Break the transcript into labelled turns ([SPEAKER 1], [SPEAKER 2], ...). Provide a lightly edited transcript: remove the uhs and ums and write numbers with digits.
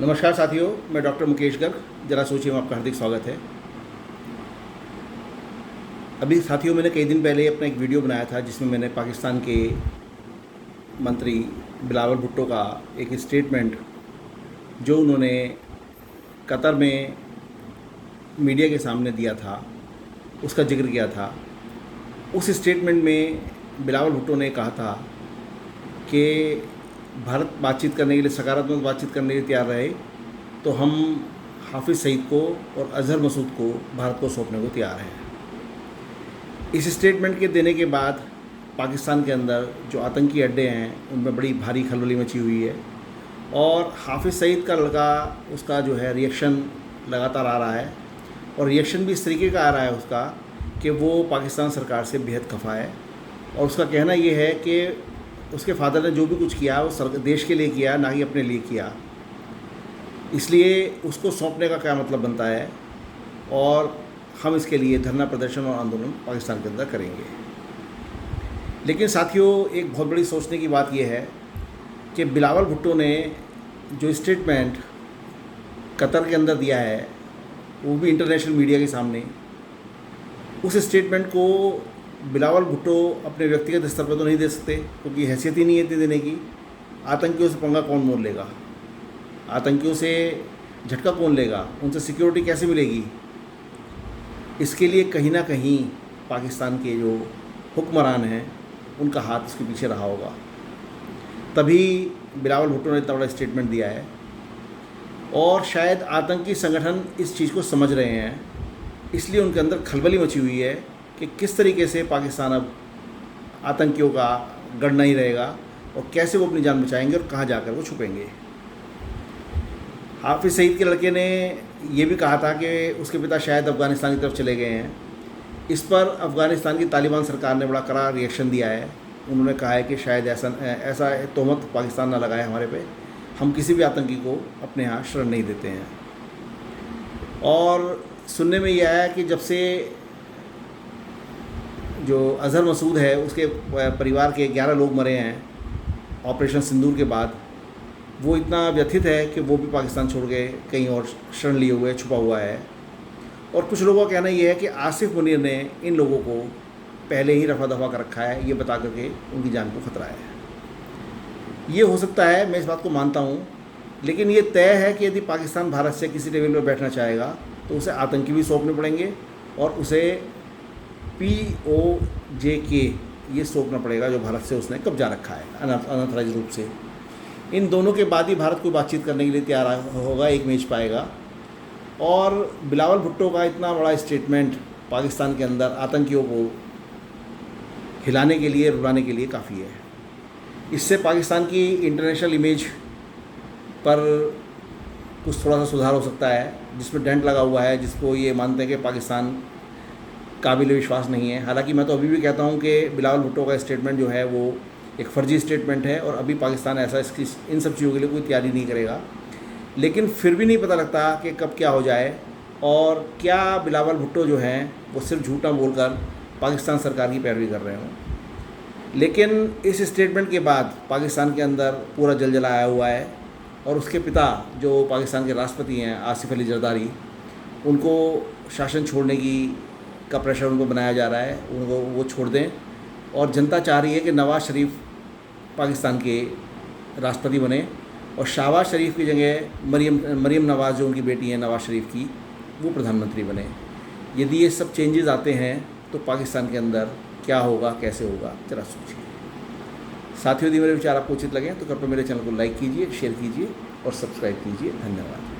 [SPEAKER 1] नमस्कार साथियों, मैं डॉक्टर मुकेश गर्ग। जरा सोचिए में आपका हार्दिक स्वागत है। अभी साथियों, मैंने कई दिन पहले अपना एक वीडियो बनाया था जिसमें मैंने पाकिस्तान के मंत्री बिलावल भुट्टो का एक स्टेटमेंट जो उन्होंने कतर में मीडिया के सामने दिया था उसका जिक्र किया था। उस स्टेटमेंट में बिलावल भुट्टो ने कहा था कि भारत बातचीत करने के लिए, सकारात्मक बातचीत करने के लिए तैयार रहे तो हम हाफिज़ सईद को और अजहर मसूद को भारत को सौंपने को तैयार हैं। इस स्टेटमेंट के देने के बाद पाकिस्तान के अंदर जो आतंकी अड्डे हैं उनमें बड़ी भारी खलबली मची हुई है और हाफिज़ सईद का लड़का, उसका जो है रिएक्शन लगातार आ रहा है और रिएक्शन भी इस तरीके का आ रहा है उसका कि वो पाकिस्तान सरकार से बेहद खफा है। और उसका कहना ये है कि उसके फादर ने जो भी कुछ किया वो देश के लिए किया, ना कि अपने लिए किया, इसलिए उसको सौंपने का क्या मतलब बनता है और हम इसके लिए धरना प्रदर्शन और आंदोलन पाकिस्तान के अंदर करेंगे। लेकिन साथियों, एक बहुत बड़ी सोचने की बात यह है कि बिलावल भुट्टो ने जो स्टेटमेंट कतर के अंदर दिया है, वो भी इंटरनेशनल मीडिया के सामने, उस स्टेटमेंट को बिलावल भुट्टो अपने व्यक्तिगत स्तर पर तो नहीं दे सकते क्योंकि हैसियत ही नहीं है इतनी देने की। आतंकियों से पंगा कौन मोल लेगा? आतंकियों से झटका कौन लेगा? उनसे सिक्योरिटी कैसे मिलेगी? इसके लिए कहीं ना कहीं पाकिस्तान के जो हुक्मरान हैं उनका हाथ उसके पीछे रहा होगा, तभी बिलावल भुट्टो ने इतना बड़ा स्टेटमेंट दिया है। और शायद आतंकी संगठन इस चीज़ को समझ रहे हैं, इसलिए उनके अंदर खलबली मची हुई है कि किस तरीके से पाकिस्तान अब आतंकियों का गढ़ नहीं रहेगा और कैसे वो अपनी जान बचाएंगे और कहाँ जाकर वो छुपेंगे। हाफिज़ सईद के लड़के ने ये भी कहा था कि उसके पिता शायद अफ़गानिस्तान की तरफ चले गए हैं। इस पर अफ़गानिस्तान की तालिबान सरकार ने बड़ा कड़ा रिएक्शन दिया है। उन्होंने कहा है कि शायद ऐसा तोहमत पाकिस्तान ना लगाए हमारे पे, हम किसी भी आतंकी को अपने यहाँ शरण नहीं देते हैं। और सुनने में यह आया कि जब से जो अजहर मसूद है उसके परिवार के 11 लोग मरे हैं ऑपरेशन सिंदूर के बाद, वो इतना व्यथित है कि वो भी पाकिस्तान छोड़ के कहीं और शरण लिए हुए छुपा हुआ है। और कुछ लोगों का कहना ये है कि आसिफ मुनीर ने इन लोगों को पहले ही रफा दफा कर रखा है, ये बता करके उनकी जान को खतरा है। ये हो सकता है, मैं इस बात को मानता हूँ, लेकिन ये तय है कि यदि पाकिस्तान भारत से किसी टेबल पर बैठना चाहेगा तो उसे आतंकी भी सौंपने पड़ेंगे और उसे POJK ये सौंपना पड़ेगा जो भारत से उसने कब्जा रखा है अनऑथराइज्ड रूप से। इन दोनों के बाद ही भारत कोई बातचीत करने के लिए तैयार होगा, एक मेज पाएगा। और बिलावल भुट्टो का इतना बड़ा स्टेटमेंट पाकिस्तान के अंदर आतंकियों को हिलाने के लिए, रुलाने के लिए काफ़ी है। इससे पाकिस्तान की इंटरनेशनल इमेज पर कुछ थोड़ा सा सुधार हो सकता है, जिसमें डेंट लगा हुआ है, जिसको ये मानते हैं कि पाकिस्तान काबिल विश्वास नहीं है। हालांकि मैं तो अभी भी कहता हूं कि बिलावल भुट्टो का स्टेटमेंट जो है वो एक फ़र्जी स्टेटमेंट है और अभी पाकिस्तान ऐसा इसकी इन सब चीज़ों के लिए कोई तैयारी नहीं करेगा। लेकिन फिर भी नहीं पता लगता कि कब क्या हो जाए और क्या बिलावल भुट्टो जो हैं वो सिर्फ झूठा बोलकर पाकिस्तान सरकार की पैरवी कर रहे हों। लेकिन इस स्टेटमेंट के बाद पाकिस्तान के अंदर पूरा जलजला आया हुआ है और उसके पिता जो पाकिस्तान के राष्ट्रपति हैं आसिफ अली जरदारी, उनको शासन छोड़ने का प्रेशर उनको बनाया जा रहा है, उनको वो छोड़ दें। और जनता चाह रही है कि नवाज़ शरीफ पाकिस्तान के राष्ट्रपति बने और शहबाज शरीफ की जगह मरीम नवाज़ जो उनकी बेटी है नवाज़ शरीफ की, वो प्रधानमंत्री बने। यदि ये सब चेंजेस आते हैं तो पाकिस्तान के अंदर क्या होगा, कैसे होगा, जरा सोचिए। साथियों, यदि मेरे विचार आपको उचित लगें तो कृपया मेरे चैनल को लाइक कीजिए, शेयर कीजिए और सब्सक्राइब कीजिए। धन्यवाद।